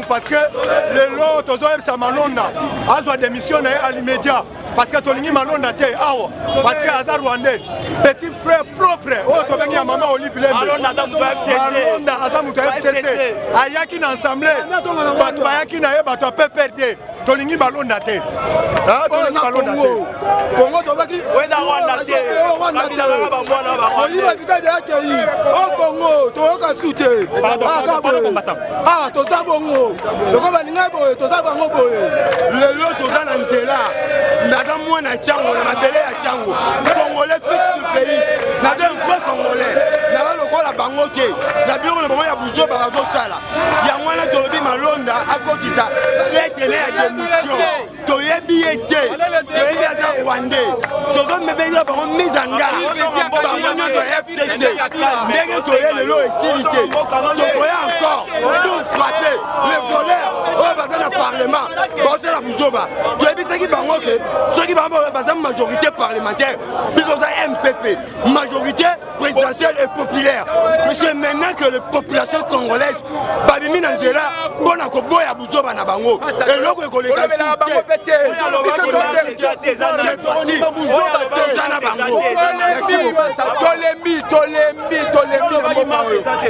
Parce que les lots, ça malonda, a démission à l'immédiat. Parce que Tolingi malonda te, parce que Azar Rwandais, petit frère propre, tu as à maman Olive Malonda, Azar FCC, Ayaki l'Assemblée, Ayaki n'a pas de perdre. Tolingi malonda te. Congo, tu vas dire, oui, Rwanda te. Congo, tu vas soutenir. Ah, tu sais bon. Le combat tu sais bon. Le lot, tu as lancé là. N'a moi na Tchango, na Mabélé à Tchango. Congolais, fils du pays. N'a un vrai Congolais. N'a le quoi la bangote. N'a bien le moment, il y a Bouzo, Barazo Sala. Il y a moins de Tobi Malonda à côté de ça. Les télé à démission. Tu es billet. Tu es bien à Rwandais. Tu dois me payer par une mise en garde. Par mon nom de FCC. Mais que tu es le lot est silité. Tu pourrais encore tout frapper. Les voleurs. Oh, parce que le Parlement. Bon, c'est la Bouzoba. Tu es bien ce qui va manquer. Ceux qui vont avoir une majorité parlementaire, ils ont un MPP, majorité présidentielle et populaire. Mais c'est maintenant que la population congolaise, Babimi Nangela, Bonakobo et Abouzoba Nabango, et l'autre collègue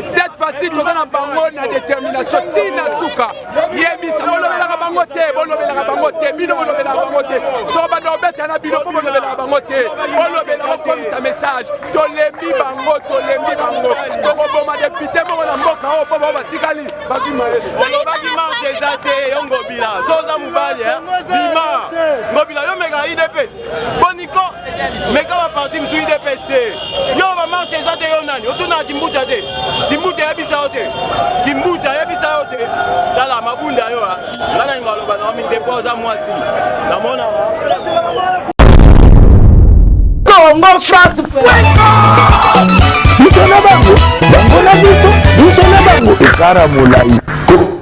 cette fois-ci, nous avons la détermination. Tina Souka, Yemi, ça va la bangote, la bangote, Mino, la bangote. Toba Norbert na bino pour lever la bangote. On lever la comme sa message. Tolembi bango, Togo boma député mo na mboka o po ba tikali. Baki maele. On baki marche ezate yongo bila. Soza mubali Bima. Ngobila yo mega IDPS. Boniko mega ba parti msu IDPS te. Yo ba marche ezate yo nani. Otuna Kimbuta te. Kimbuta yebisa ote. Kimbuta yebisa ote. Dala mabunda yo ha. Ngana ngaloba na mi deposa mwasi. Na mona Congo France.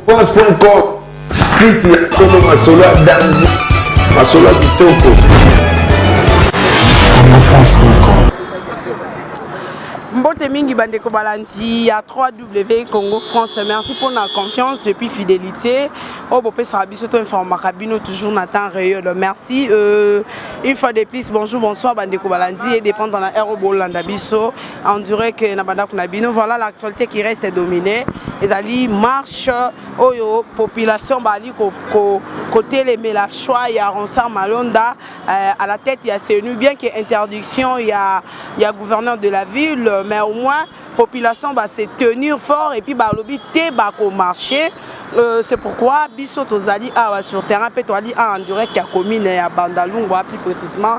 France.com site ya Tolo Masolo Danji Masolo Kitoko France.com. Mbote Mingi Bandeko Balandi à 3W Congo France. Merci pour la confiance et puis fidélité. Oh, bon, ça a information toujours Nathan réel. Merci. Une fois de plus, bonjour, bonsoir Bandeko Balandi et dépend dans la Aéro Bolanda Bisso. On dirait que Nabanda Kunabino, voilà l'actualité qui reste dominée. Les alliés marche, oh, population Bali côté les Mélachois, il y a Ronsard Malonda à la tête, il y a CNU, bien qu'il y ait interdiction, il y a gouverneur de la ville, mais au moins population va se tenir fort et puis bah lobby té bah marché. C'est pourquoi Bisso Tozali sur terrain Pétoali en direct à commune à Bandalungwa plus précisément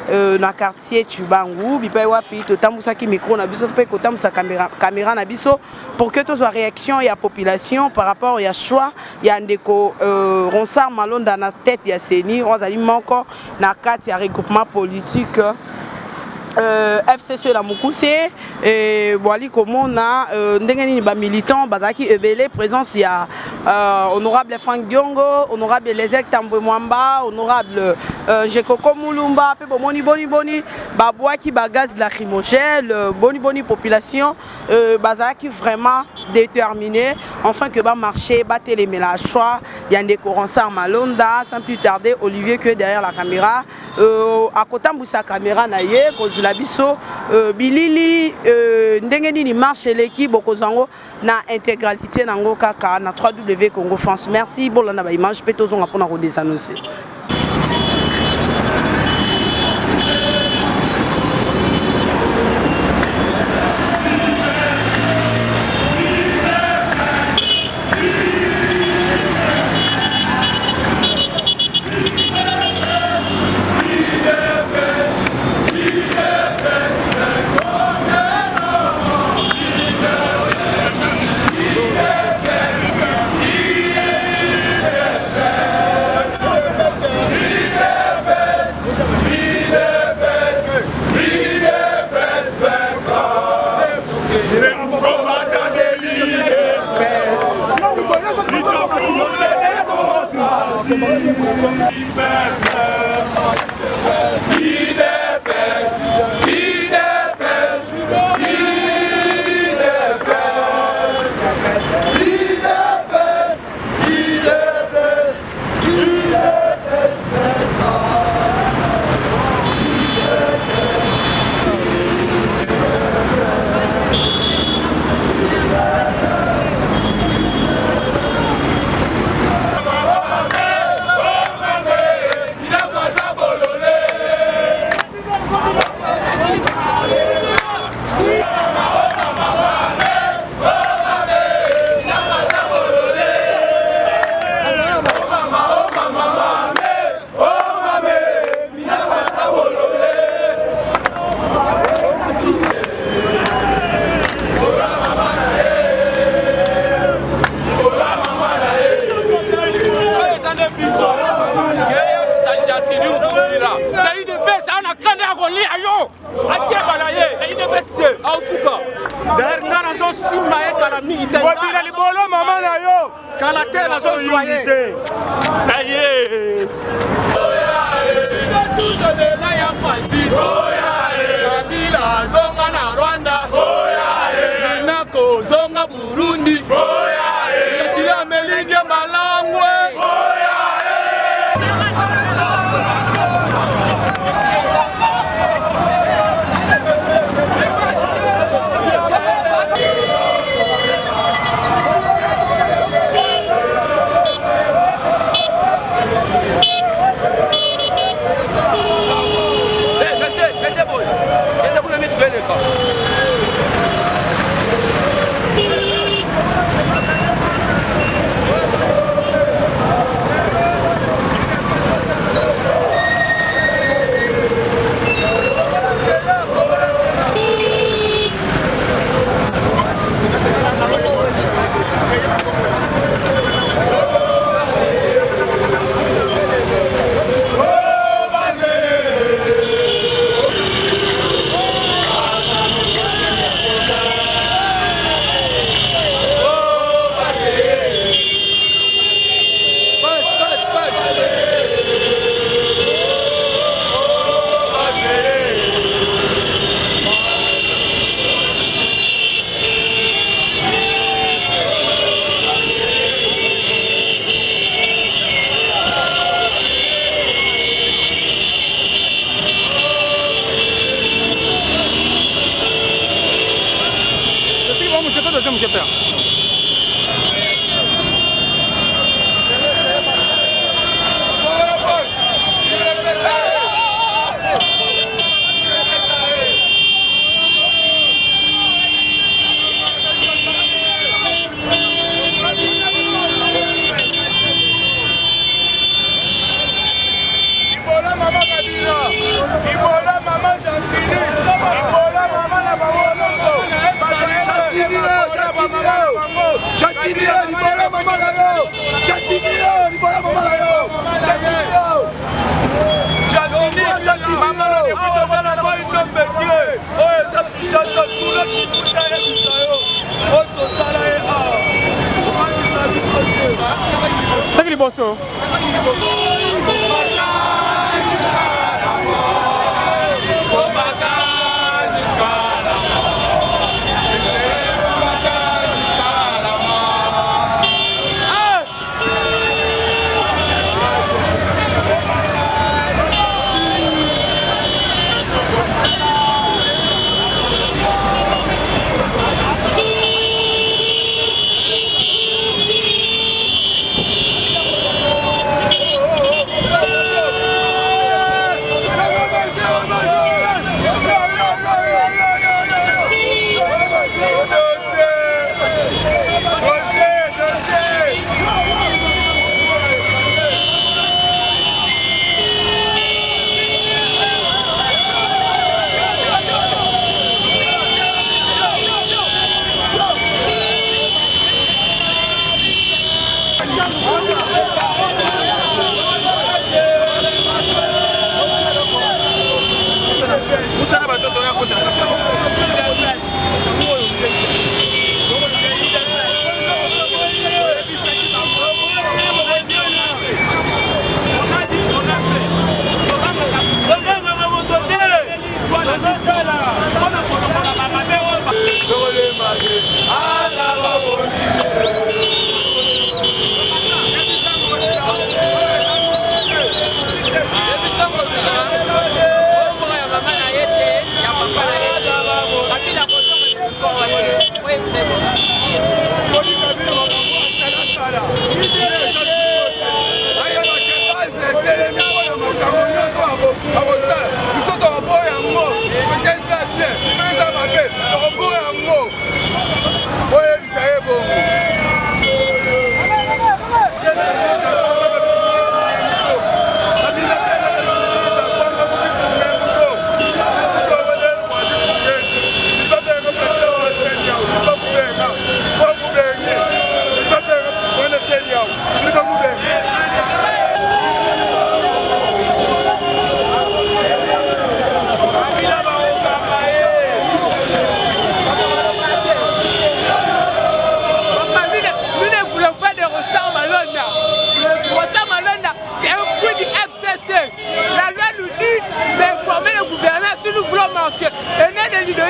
dans le quartier Tubangu bipa wapi totambusa ki micro na biso pe kotambusa caméra na biso pour que tous soit réaction ya population par rapport ya choix ya ndeko Ronsard Malonda na tête ya Seni ozali moko na carte ya regroupement politique FCC la Mukuse et Boali Komona ndengeni ba militant bazaki ebele présence ya honorable Frank Diongo, honorable Lezek Tambwe Mwamba, honorable Jekoko Mulumba, pe boni ba boaki ba gaz lacrymogène, boni population bazaki vraiment déterminé enfin que ba marcher ba télé Mélachois ya ndeko Ronsard Malonda sans plus tarder Olivier que derrière la caméra à côté sa caméra na ye la biso bilili ndenge nini marche l'équipe bokozango na intégralité nango kaka na 3W Congo France. Merci bolanda ba image pe tozonga pona ko désannoncer. deuxième père. Salut les bossos.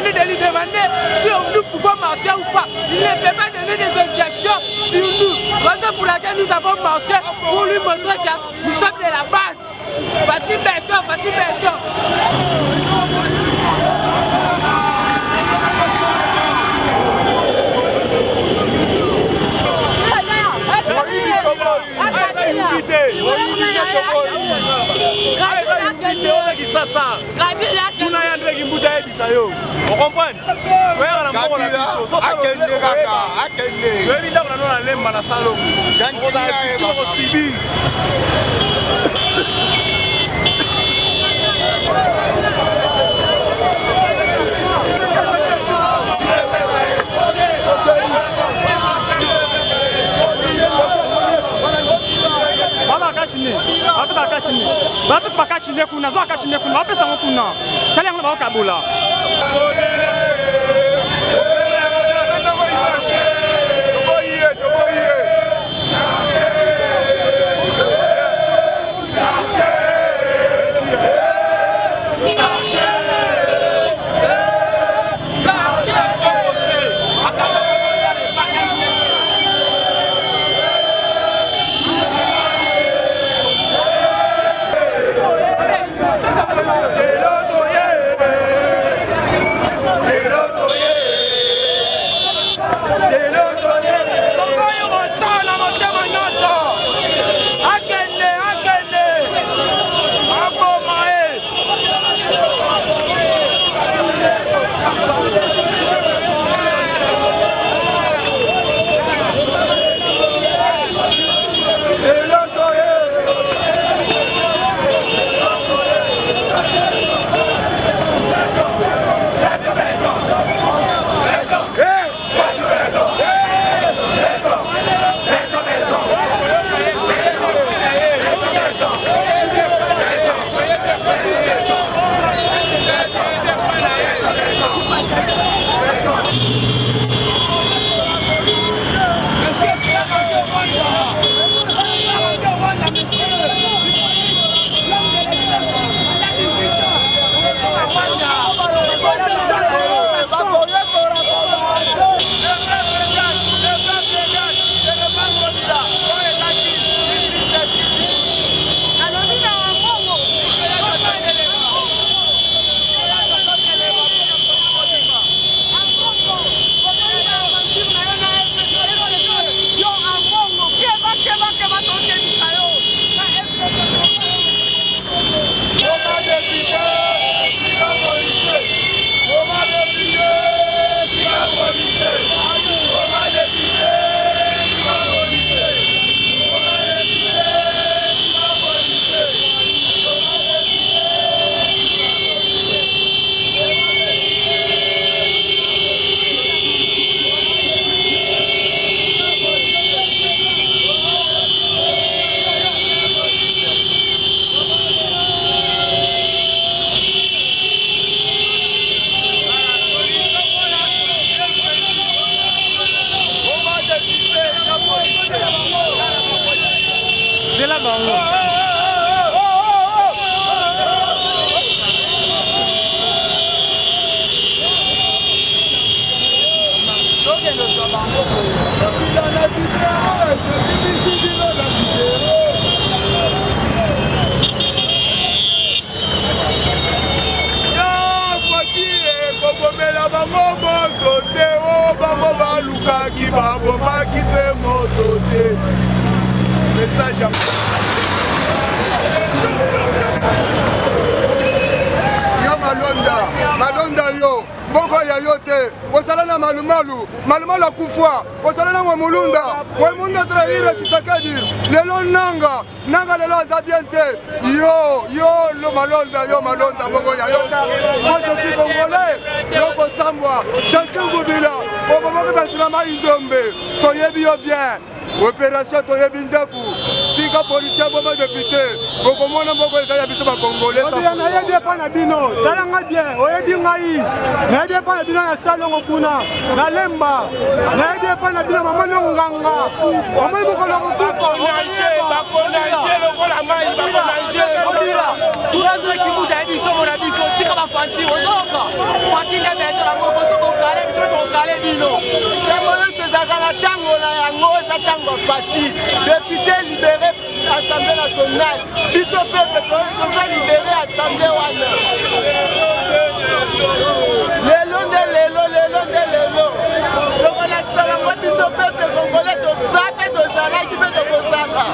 Et de lui demander si nous pouvons marcher ou pas. Il ne peut pas donner des injections sur nous. Raison pour laquelle nous avons marché pour lui montrer que nous sommes de la base. Facile béton, facile béton. On comprend? Hello, ebomaki mpe moto te message ya yo malonda yo mboko ya yo te osala na malumalu akufwa osala na mwemulunda trahire Tshisekedi lelo nanga lelo aza bien te yo malonda mboko ya yo te moi je suis congolais yo kosambwa chantier ngubila obomoki batina maindombe toyebi yo bien opération toyebi ndaku tika policier boma député bokomona mboko eza ya biso bakongolais nayebi epa na bino talanga bien oyebi ngai nayebi epa na bino na salongo kuna na lemba nayebi epa na bino mama nonganga omoi mokolo bakonage lokola mai bakonage tulandreki muda yebi biso na biso tika bafanti ozoka fanti nde beto na moko soko okale biso tokokale bino yango nyonso ezalaka na ntango na yango eza ntango ya fati député libéré assemblée nationale biso pepe toza libéré assemblée wana lelo nde lelo tokolakisa bango biso pepe congolais toza mpe tozalaki mpe tokosala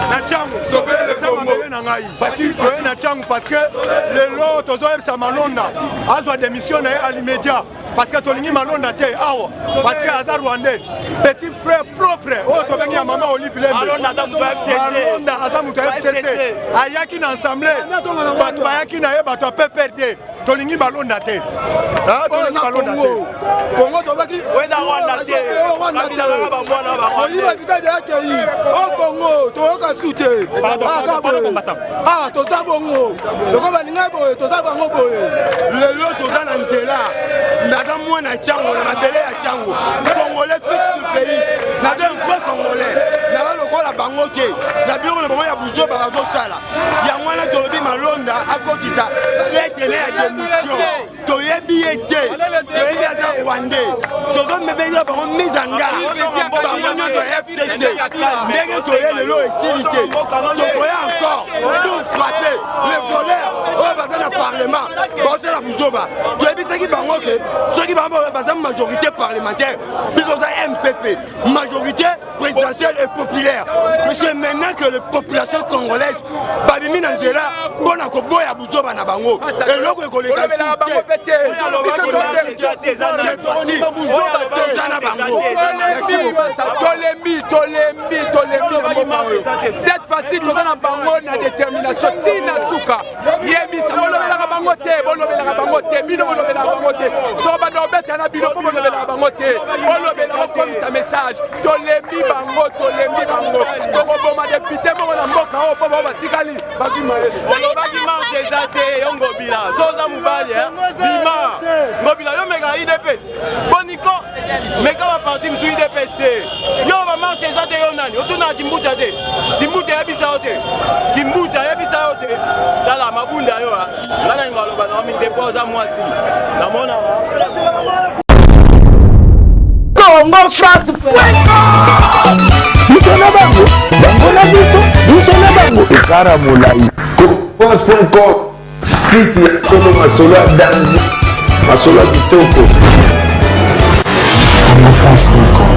na Tchango na ngai toye na Tchango parce que lelo tozoyebisa Malonda azwa démission na ye à l'immédiat parce que tolingi Malonda te awa parce que aza rwandais petit frère propre oyo tobengi ya mama Olive Lembe Malonda aza moto ya FCC ayaki na assemblée bato bayaki na ye bato ya PPRD tolingi Malonda te Congo tobaki weda Rwanda te oyiba vitade akei o Congo toyoka su te toza bongo loko baninga boye toza bango boye lelo toza na nzela naza mwana Tchango na mabele ya Tchango congolais fils du pays naza un vrai congolais naza lokola bango te na biloko na bango ya buzo bazosala yango wana tolobi Malonda akotisa lettre ya démission toyebi ye te toyebi aza rwandais tozomebelisa bango mise en garde bango nyonso FCC ndenge toye lelo esili te tokoya encore pour frapper les voleurs oyo baza na parlement bosala buzoba toyebisaki bango ke soki bango baza majorité parlementaire biso oza MPP majorité présidentielle et populaire que c'est maintenant que les populations congolaises babimi na nzela mpona koboya buzoba na bango eloko ekoleka cette fois-ci toza na bango na détermination tina suka yebisa bolobelaka bango te bolobelaka bango te bino bolobelaka bango te tobanda obeta na bino mpo bolobelaka bango te bolobelaka okomisa message tolembi bango tokoboma depute moko na mboka oyo mpo bao batikali bazwi mayele olobaki marche eza te yo ngobila so oza mobali bima ngobila yo meka idps boniko meka baparti mosu idps te yo bamarche eza te yo nani otunaka kimbuta te kimbuta yebisa yo te kimbuta yebisa yo te tala mabunda yo nga na ninga aloba na minde mpo oza mwasi namona Congo France biso na bango bango na biso na bango ekara molai France.com site ya tolo masolo ya danger masolo ya kitoko Congo France.com